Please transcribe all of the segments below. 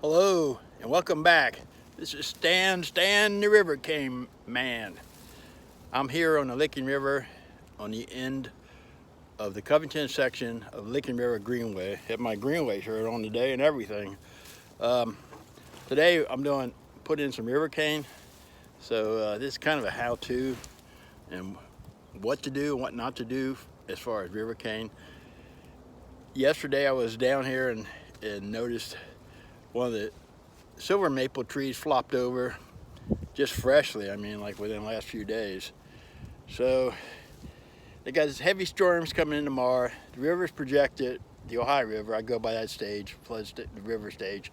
Hello and welcome back. This is Stan the River King Man. I'm here on the Licking River on the end of the Covington section of Licking River Greenway. Have my Greenway shirt on today and everything. Today I'm put in some river cane. So this is kind of a how-to and what to do and what not to do as far as river cane. Yesterday I was down here and noticed one of the silver maple trees flopped over just freshly. I mean, like within the last few days. So they got this heavy storms coming in tomorrow. The river's projected, the Ohio River, I go by that stage, the river stage,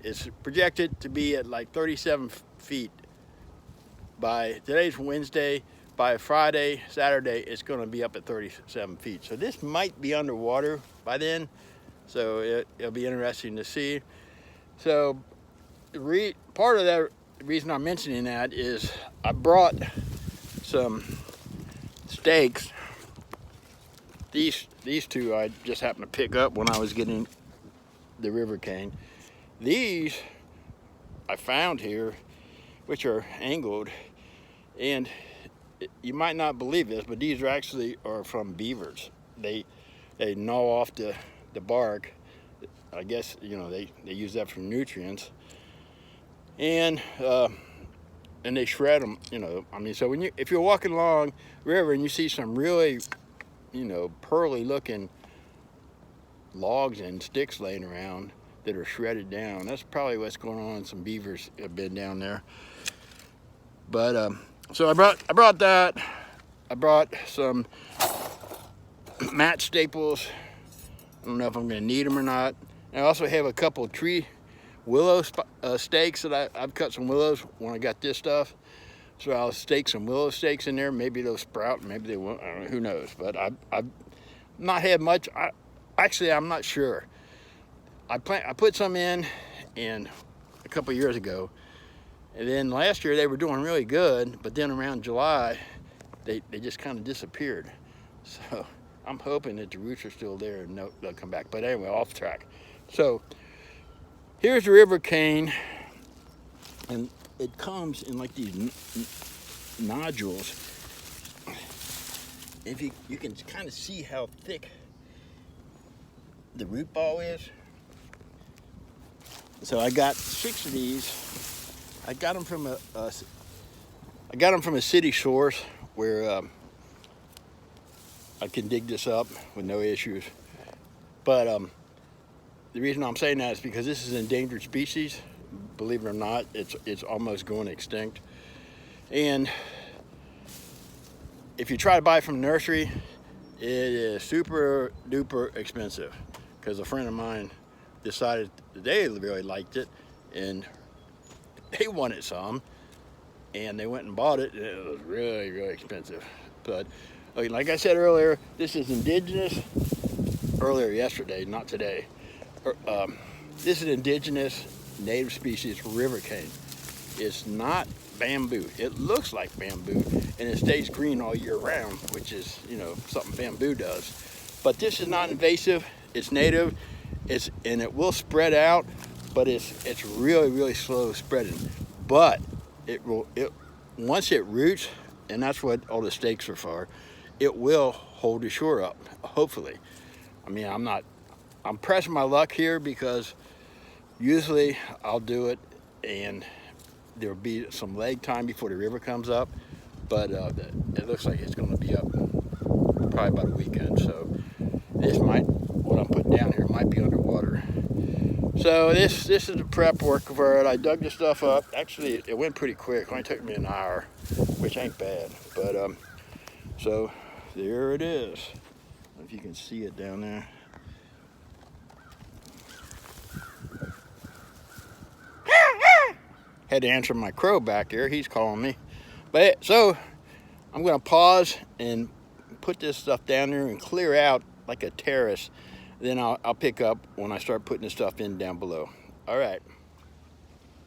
it's projected to be at like 37 feet by today's Wednesday. By Friday, Saturday, it's going to be up at 37 feet. So this might be underwater by then. So it'll be interesting to see. So part of that reason I'm mentioning that is I brought some stakes. These two I just happened to pick up when I was getting the river cane. These I found here, which are angled, and you might not believe this, but these are from beavers. They gnaw off the bark. I guess, you know, they use that for nutrients, and they shred them, you know. I mean, so if you're walking along the river and you see some really, you know, pearly looking logs and sticks laying around that are shredded down, that's probably what's going on. Some beavers have been down there. But so I brought that. I brought some mat staples. I don't know if I'm going to need them or not. I also have a couple of willow stakes that I've cut some willows when I got this stuff. So I'll stake some willow stakes in there. Maybe they'll sprout, maybe they won't. I don't know, who knows? But I've not had much. Actually, I'm not sure. I put some in a couple of years ago. And then last year they were doing really good, but then around July, they just kind of disappeared. So I'm hoping that the roots are still there and they'll come back. But anyway, off track. So here's the river cane, and it comes in like these nodules. If you can kind of see how thick the root ball is. So I got 6 of these. I got them from a city source where I can dig this up with no issues. But the reason I'm saying that is because this is an endangered species. Believe it or not, it's almost going extinct. And if you try to buy it from a nursery, it is super duper expensive. Because a friend of mine decided that they really liked it, and they wanted some, and they went and bought it, and it was really, really expensive. But like I said earlier, this is indigenous. Earlier yesterday, not today. This is indigenous native species river cane. It's not bamboo. It looks like bamboo, and it stays green all year round, which is, you know, something bamboo does. But this is not invasive. It's native. And it will spread out, but it's really, really slow spreading. But once it roots, and that's what all the stakes are for, it will hold the shore up, hopefully. I mean, I'm pressing my luck here because usually I'll do it and there'll be some lag time before the river comes up, but it looks like it's going to be up probably about a weekend. So what I'm putting down here might be underwater. So this is the prep work for it. I dug this stuff up. Actually, it went pretty quick. It only took me an hour, which ain't bad. But so there it is. I don't know if you can see it down there. Had to answer my crow back there. He's calling me. But so I'm going to pause and put this stuff down there and clear out like a terrace. Then I'll pick up when I start putting the stuff in down below. All right.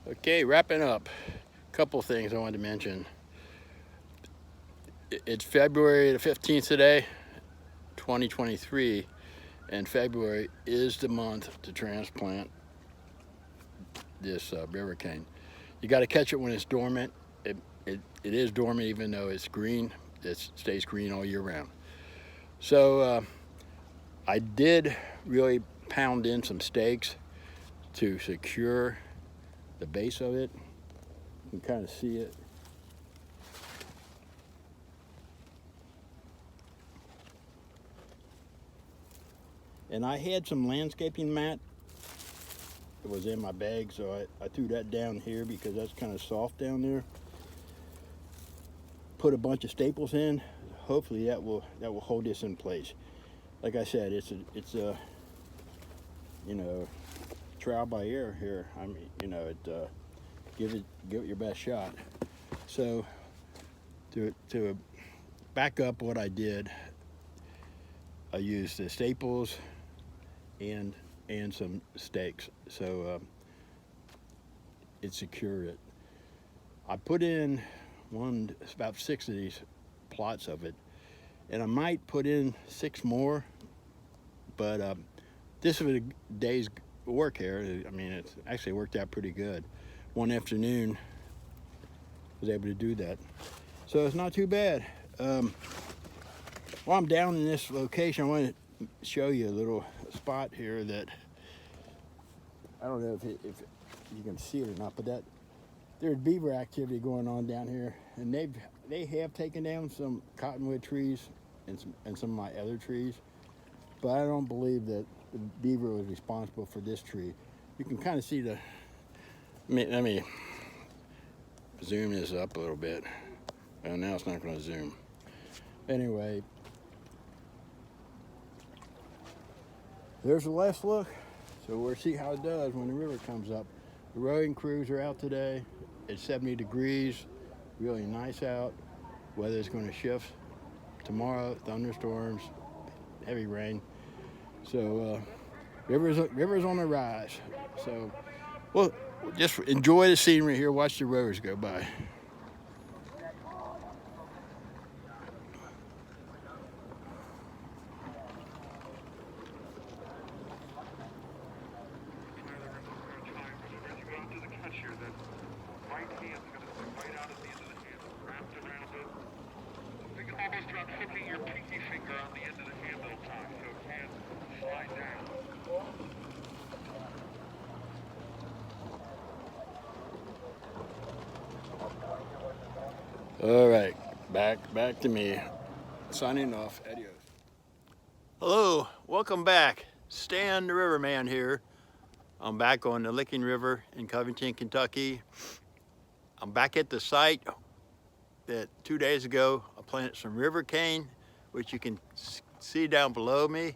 Okay, wrapping up. A couple things I wanted to mention. It's February the 15th today, 2023, and February is the month to transplant this river cane. You got to catch it when it's dormant. It is dormant even though it's green. It stays green all year round. So I did really pound in some stakes to secure the base of it. You can kind of see it. And I had some landscaping mat. It was in my bag, so I threw that down here because that's kind of soft down there. Put a bunch of staples in. Hopefully that will hold this in place. Like I said, it's a you know, trial by error here. I mean, you know, give it your best shot. So to back up what I did, I used the staples and some stakes, so it secured it. I put in about 6 of these plots of it, and I might put in 6 more, but this was a day's work here. I mean, it's actually worked out pretty good. One afternoon, I was able to do that, so it's not too bad. While I'm down in this location, I want to show you a little spot here that I don't know if you can see it or not, but there's beaver activity going on down here, and they have taken down some cottonwood trees and some of my other trees, but I don't believe that the beaver was responsible for this tree. You can kind of see let me zoom this up a little bit. Well, now it's not going to zoom. Anyway, there's the last look. So we'll see how it does when the river comes up. The rowing crews are out today. It's 70 degrees, really nice out. Weather's going to shift tomorrow, thunderstorms, heavy rain. So river's on the rise. So well, just enjoy the scenery here. Watch the rowers go by. All right, back to me. Signing off. Adios. Hello, welcome back. Stan the Riverman here. I'm back on the Licking River in Covington, Kentucky. I'm back at the site that 2 days ago I planted some river cane, which you can see down below me.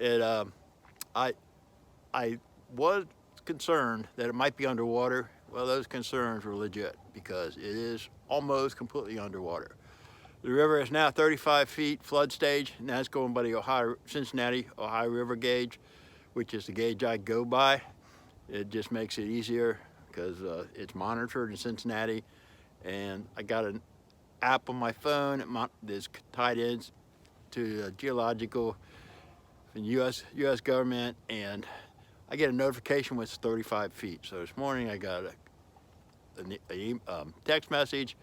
I was concerned that it might be underwater. Well, those concerns were legit because it is almost completely underwater. The river is now 35 feet flood stage, and that's going by the Cincinnati, Ohio River gauge, which is the gauge I go by. It just makes it easier because it's monitored in Cincinnati, and I got an app on my phone that's tied in to the geological and U.S. government, and I get a notification when it's 35 feet. So this morning I got a text message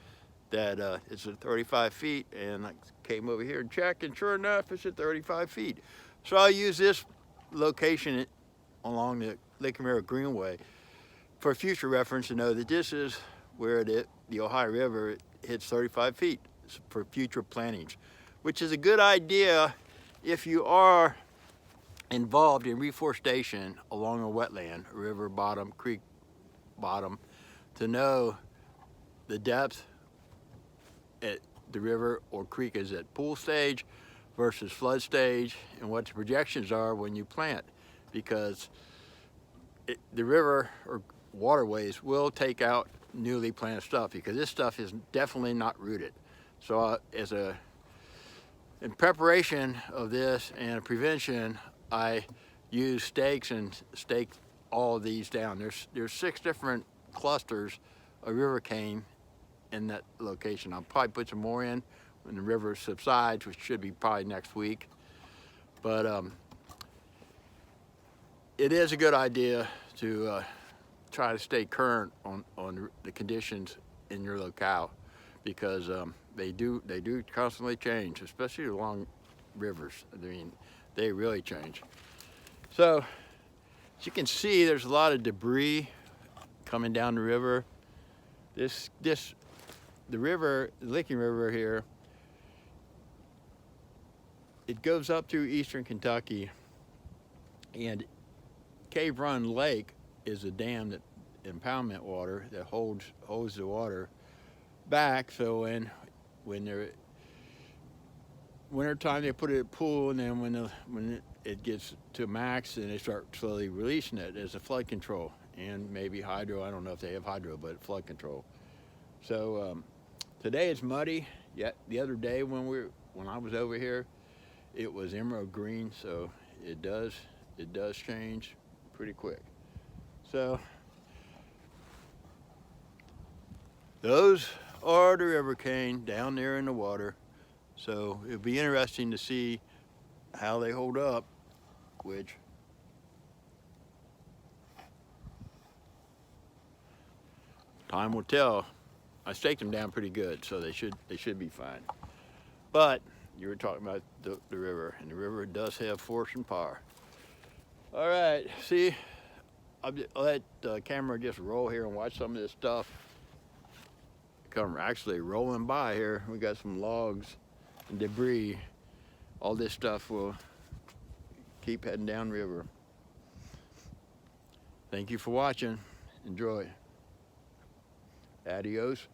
that it's at 35 feet, and I came over here and checked, and sure enough, it's at 35 feet. So I'll use this location along the Lake River Greenway for future reference to know that this is where the Ohio River hits 35 feet for future plantings, which is a good idea if you are involved in reforestation along a wetland, river bottom, creek bottom, to know the depth at the river or creek is at pool stage versus flood stage, and what the projections are when you plant, because the river or waterways will take out newly planted stuff, because this stuff is definitely not rooted. So in preparation of this and prevention, I use stakes and stake all of these down. There's 6 different clusters of river cane in that location. I'll probably put some more in when the river subsides, which should be probably next week. But it is a good idea to try to stay current on the conditions in your locale, because they do constantly change, especially along rivers. I mean, they really change. So as you can see, there's a lot of debris coming down the river. The river, the Licking River here, it goes up through eastern Kentucky, and Cave Run Lake is a dam that impoundment water that holds the water back. So when they're winter time, they put it in a pool, and then when it gets to max, then they start slowly releasing it as a flood control, and maybe hydro. I don't know if they have hydro, but flood control. So today it's muddy. Yet the other day when I was over here, it was emerald green. So it does change pretty quick. So those are the river cane down there in the water. So it'll be interesting to see how they hold up, which time will tell. I staked them down pretty good, so they should be fine. But you were talking about the river, and the river does have force and power. All right, see, I'll let the camera just roll here and watch some of this stuff come actually rolling by here. We got some logs and debris. All this stuff will keep heading down river. Thank you for watching. Enjoy. Adios.